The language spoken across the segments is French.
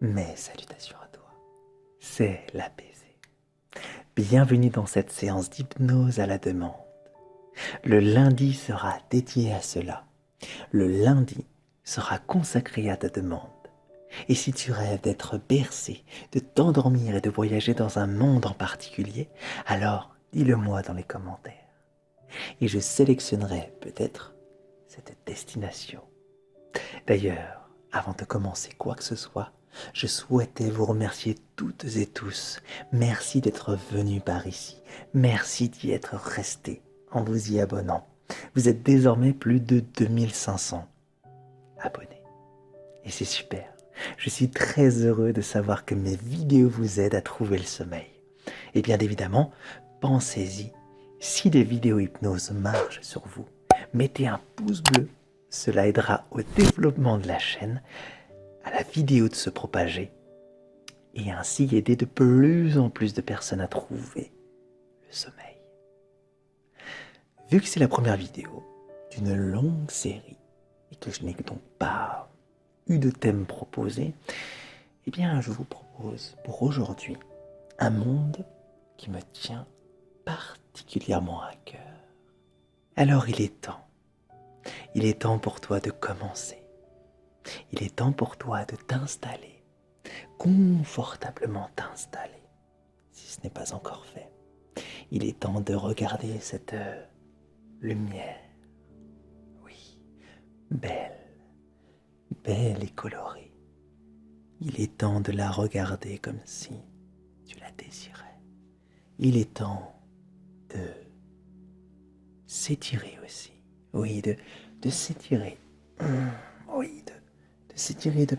Mes salutations à toi, c'est l'apaisé. Bienvenue dans cette séance d'hypnose à la demande. Le lundi sera dédié à cela. Le lundi sera consacré à ta demande. Et si tu rêves d'être bercé, de t'endormir et de voyager dans un monde en particulier, alors dis-le-moi dans les commentaires. Et je sélectionnerai peut-être cette destination. D'ailleurs, avant de commencer quoi que ce soit, je souhaitais vous remercier toutes et tous. Merci d'être venus par ici. Merci d'y être restés en vous y abonnant. Vous êtes désormais plus de 2500 abonnés. Et c'est super. Je suis très heureux de savoir que mes vidéos vous aident à trouver le sommeil. Et bien évidemment, pensez-y. Si les vidéos hypnose marchent sur vous, mettez un pouce bleu. Cela aidera au développement de la chaîne, à la vidéo de se propager et ainsi aider de plus en plus de personnes à trouver le sommeil. Vu que c'est la première vidéo d'une longue série et que je n'ai donc pas eu de thème proposé, eh bien je vous propose pour aujourd'hui un monde qui me tient particulièrement à cœur. Alors il est temps pour toi de commencer. Il est temps pour toi de t'installer, confortablement t'installer, si ce n'est pas encore fait. Il est temps de regarder cette lumière, oui, belle, belle et colorée. Il est temps de la regarder comme si tu la désirais. Il est temps de s'étirer aussi, oui, de s'étirer, oui, de s'étirer, de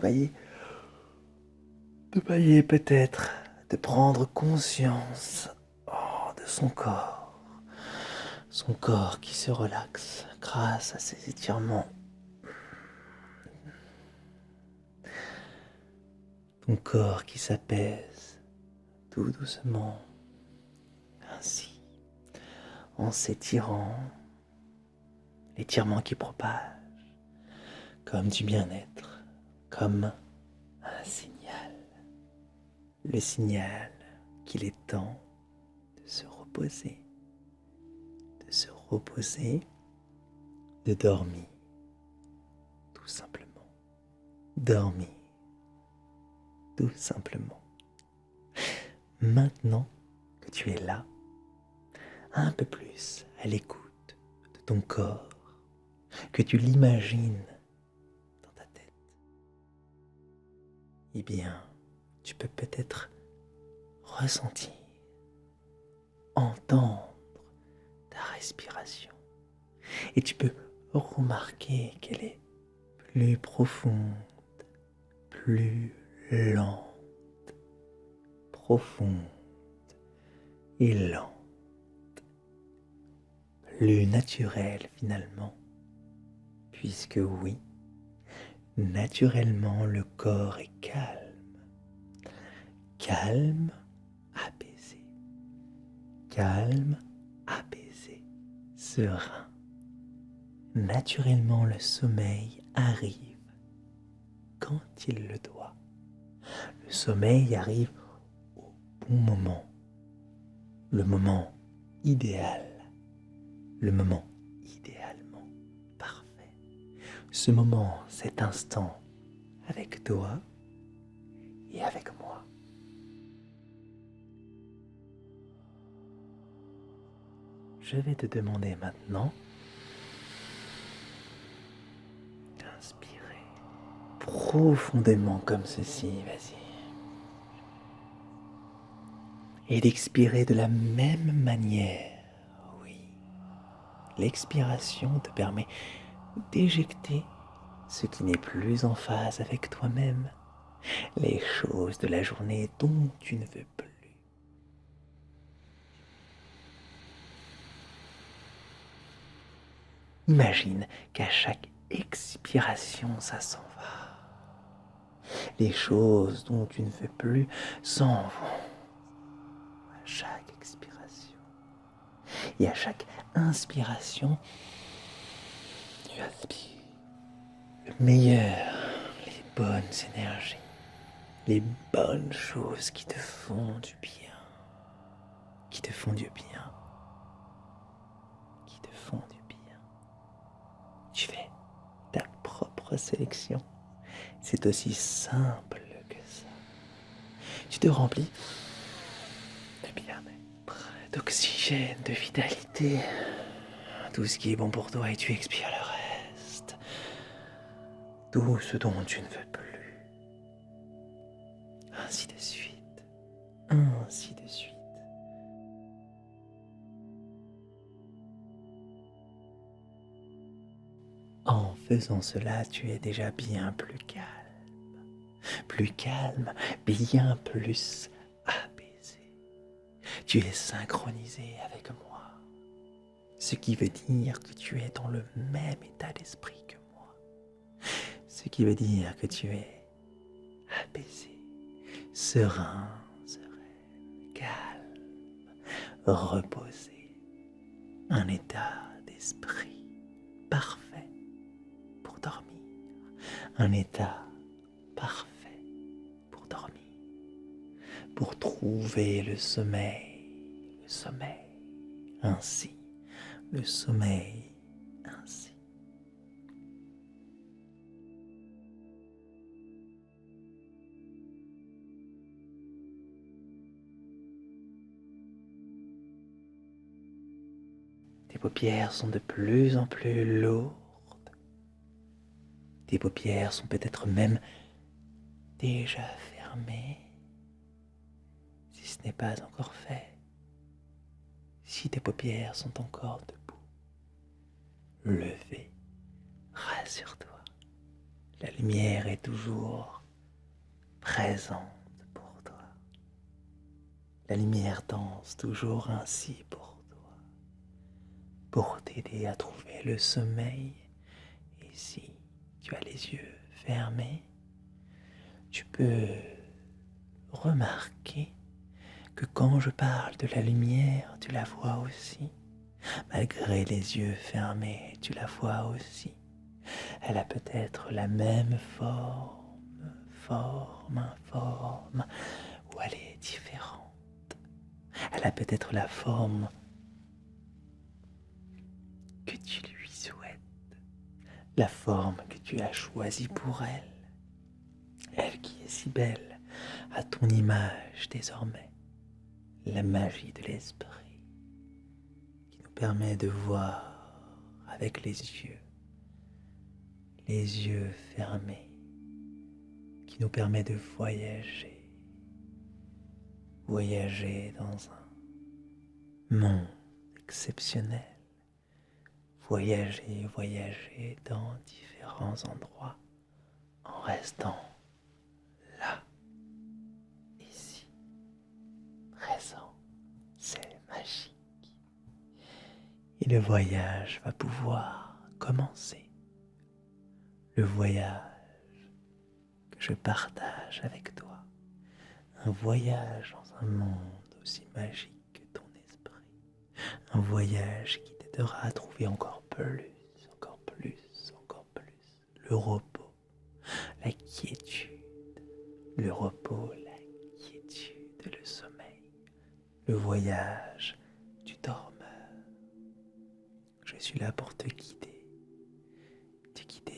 bailler peut-être, de prendre conscience de son corps qui se relaxe grâce à ces étirements. Ton corps qui s'apaise tout doucement, ainsi, en s'étirant, l'étirement qui propage, comme du bien-être, comme un signal. Le signal qu'il est temps de se reposer, de dormir, tout simplement. Dormir, tout simplement. Maintenant que tu es là, un peu plus à l'écoute de ton corps, que tu l'imagines dans ta tête, eh bien, tu peux peut-être ressentir, entendre ta respiration. Et tu peux remarquer qu'elle est plus profonde, plus lente, profonde et lente, plus naturelle finalement, puisque oui, naturellement le corps est calme, calme, apaisé, serein. Naturellement le sommeil arrive quand il le doit. Le sommeil arrive au bon moment, le moment idéal, le moment idéalement parfait. Ce moment, cet instant avec toi et avec moi. Je vais te demander maintenant d'inspirer profondément comme ceci, vas-y. Et d'expirer de la même manière, oui. L'expiration te permet d'éjecter ce qui n'est plus en phase avec toi-même, les choses de la journée dont tu ne veux plus. Imagine qu'à chaque expiration, ça s'en va. Les choses dont tu ne veux plus s'en vont à chaque expiration. Et à chaque inspiration, tu aspires le meilleur, les bonnes énergies. les bonnes choses qui te font du bien, qui te font du bien, qui te font du bien. Tu fais ta propre sélection. C'est aussi simple que ça. Tu te remplis de bien-être, d'oxygène, de vitalité, tout ce qui est bon pour toi et tu expires le reste, tout ce dont tu ne veux plus. Ainsi de suite, ainsi de suite. En faisant cela, tu es déjà bien plus calme, bien plus apaisé. Tu es synchronisé avec moi, ce qui veut dire que tu es dans le même état d'esprit que moi, ce qui veut dire que tu es apaisé, serein, calme, reposé, un état d'esprit parfait pour dormir, un état parfait pour dormir, pour trouver le sommeil, ainsi, le sommeil, ainsi. Tes paupières sont de plus en plus lourdes. Tes paupières sont peut-être même déjà fermées, si ce n'est pas encore fait. Si tes paupières sont encore debout, levées, rassure-toi. La lumière est toujours présente pour toi. La lumière danse toujours ainsi pour t'aider à trouver le sommeil. Et si tu as les yeux fermés, tu peux remarquer que quand je parle de la lumière, tu la vois aussi. Malgré les yeux fermés, tu la vois aussi. Elle a peut-être la même forme, ou elle est différente. Elle a peut-être la forme que tu lui souhaites, la forme que tu as choisie pour elle. Elle qui est si belle, à ton image désormais, la magie de l'esprit qui nous permet de voir avec les yeux fermés, qui nous permet de voyager dans un monde exceptionnel, voyager dans différents endroits en restant là, ici, présent. C'est magique. Et le voyage va pouvoir commencer. Le voyage que je partage avec toi. Un voyage dans un monde aussi magique que ton esprit. Un voyage qui t'aidera à trouver encore plus le repos, la quiétude, le repos, la quiétude, le sommeil, le voyage du dormeur. Je suis là pour te guider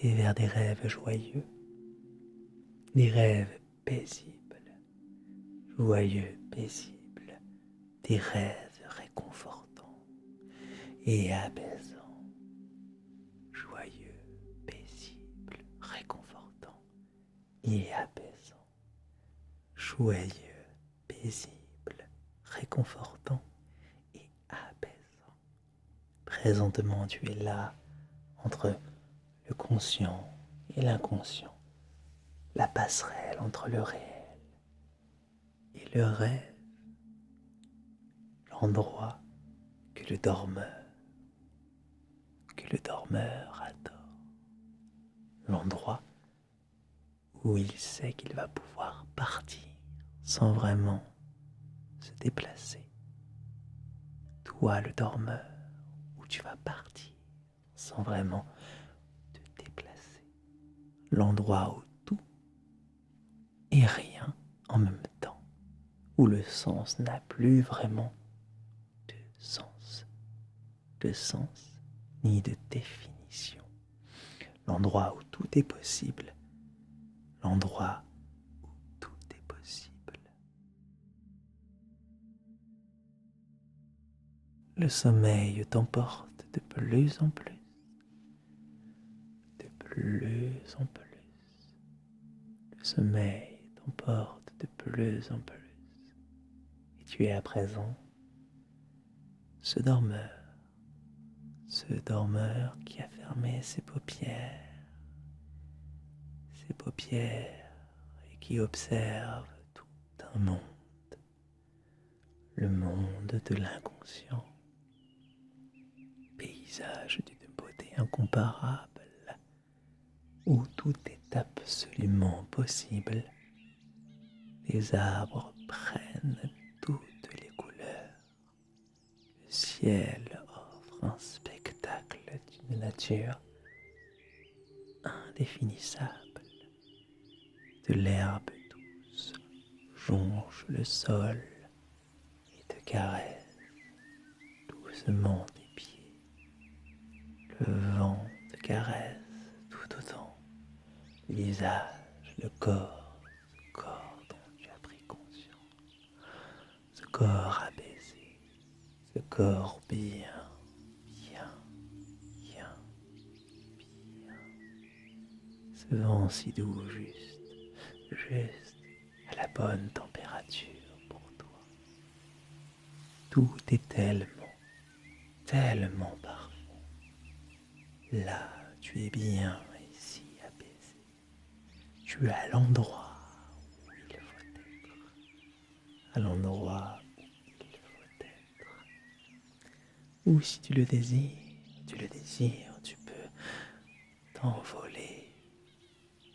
vers des rêves joyeux, des rêves paisibles, joyeux, paisibles, des rêves réconfortants et apaisants, joyeux, paisibles, réconfortants et apaisants, joyeux, paisibles, réconfortants et apaisants. Présentement, tu es là entre le conscient et l'inconscient, la passerelle entre le réel et le rêve, l'endroit que le dormeur adore, l'endroit où il sait qu'il va pouvoir partir sans vraiment se déplacer. Toi, le dormeur, où tu vas partir sans vraiment te déplacer. L'endroit où tout et rien en même temps, où le sens n'a plus vraiment de sens, ni de définition. L'endroit où tout est possible, l'endroit où tout est possible. Le sommeil t'emporte de plus en plus, de plus en plus. Le sommeil t'emporte de plus en plus. Et tu es à présent ce dormeur qui a fermé ses paupières et qui observe tout un monde, le monde de l'inconscient, paysage d'une beauté incomparable, où tout est absolument possible. Les arbres prennent toutes les couleurs. Le ciel offre un spectacle d'une nature indéfinissable. De l'herbe douce jonche le sol et te caresse doucement tes pieds. Le vent te caresse tout autant. Le visage, le corps, ce corps dont tu as pris conscience, ce corps apaisé, ce corps bien, ce vent si doux, juste à la bonne température pour toi. Tout est tellement parfait. Là, tu es bien ici, apaisé. Tu es à l'endroit où il faut être. À l'endroit où il faut être. Ou si tu le désires, tu peux t'envoler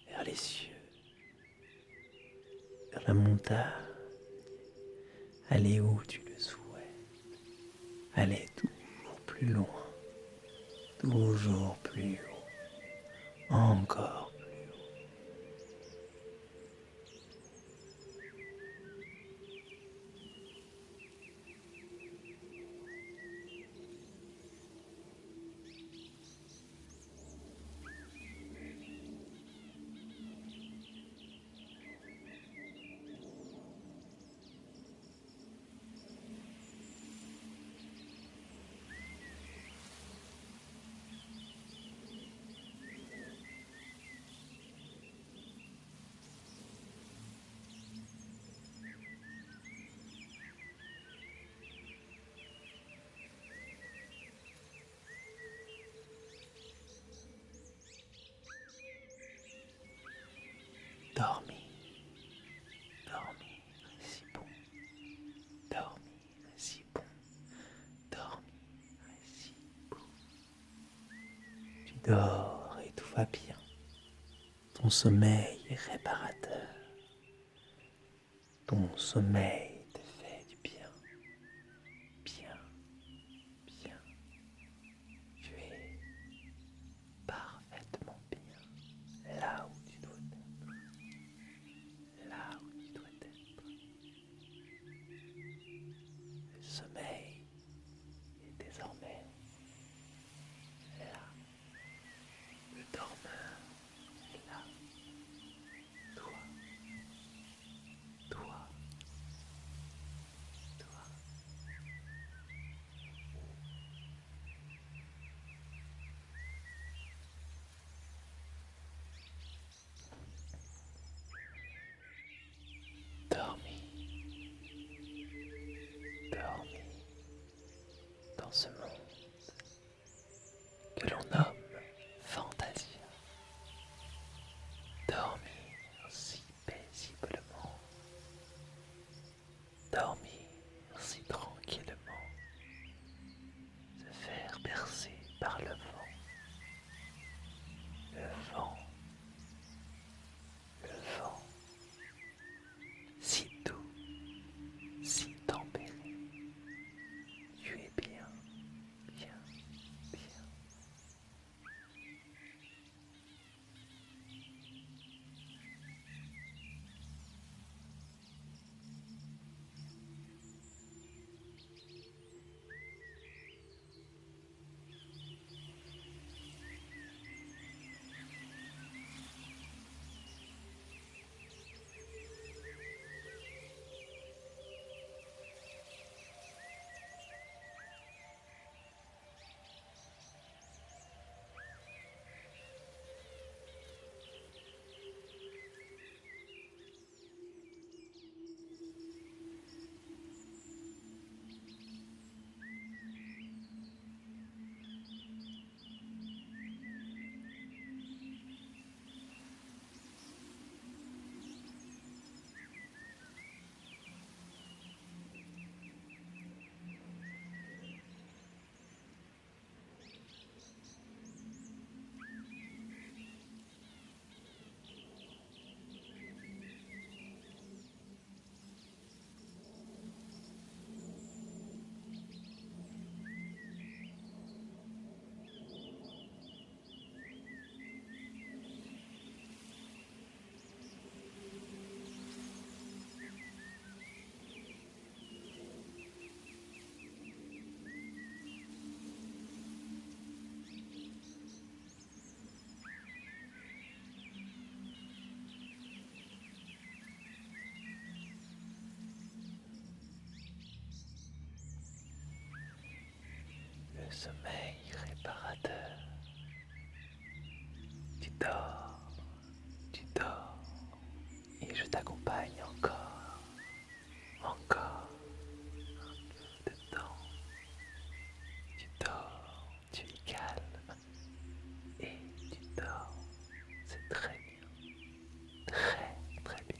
vers les cieux, vers la montagne, aller où tu le souhaites, aller toujours plus loin, toujours plus haut, encore plus haut. Dormir, est si bon, dormir est si bon, dormir est si beau. Tu dors et tout va bien, ton sommeil est réparateur, ton sommeil te fait du bien, bien. Tu es parfaitement bien là où tu dois être, là où tu dois être. Le sommeil est désormais là, le dormeur est là, toi, toi, toi. Dormis, dormis dans ce monde que l'on nomme Fantasia. Dormir si paisiblement, dormir si tranquillement, se faire bercer par le vent, le vent, le vent, si doux, si tempéré. Tu es bien, bien, bien. le sommeil réparateur. Tu dors, et je t'accompagne encore, encore un peu de temps. Tu dors, tu es calme, et tu dors, c'est très bien, très très bien.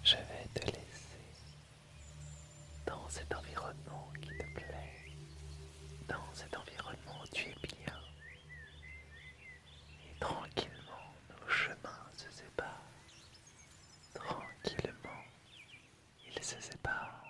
Je vais te laisser dans cet environnement qui te plaît, dans cet environnement où tu es bien. Et tranquillement, nos chemins se séparent. Tranquillement, ils se séparent.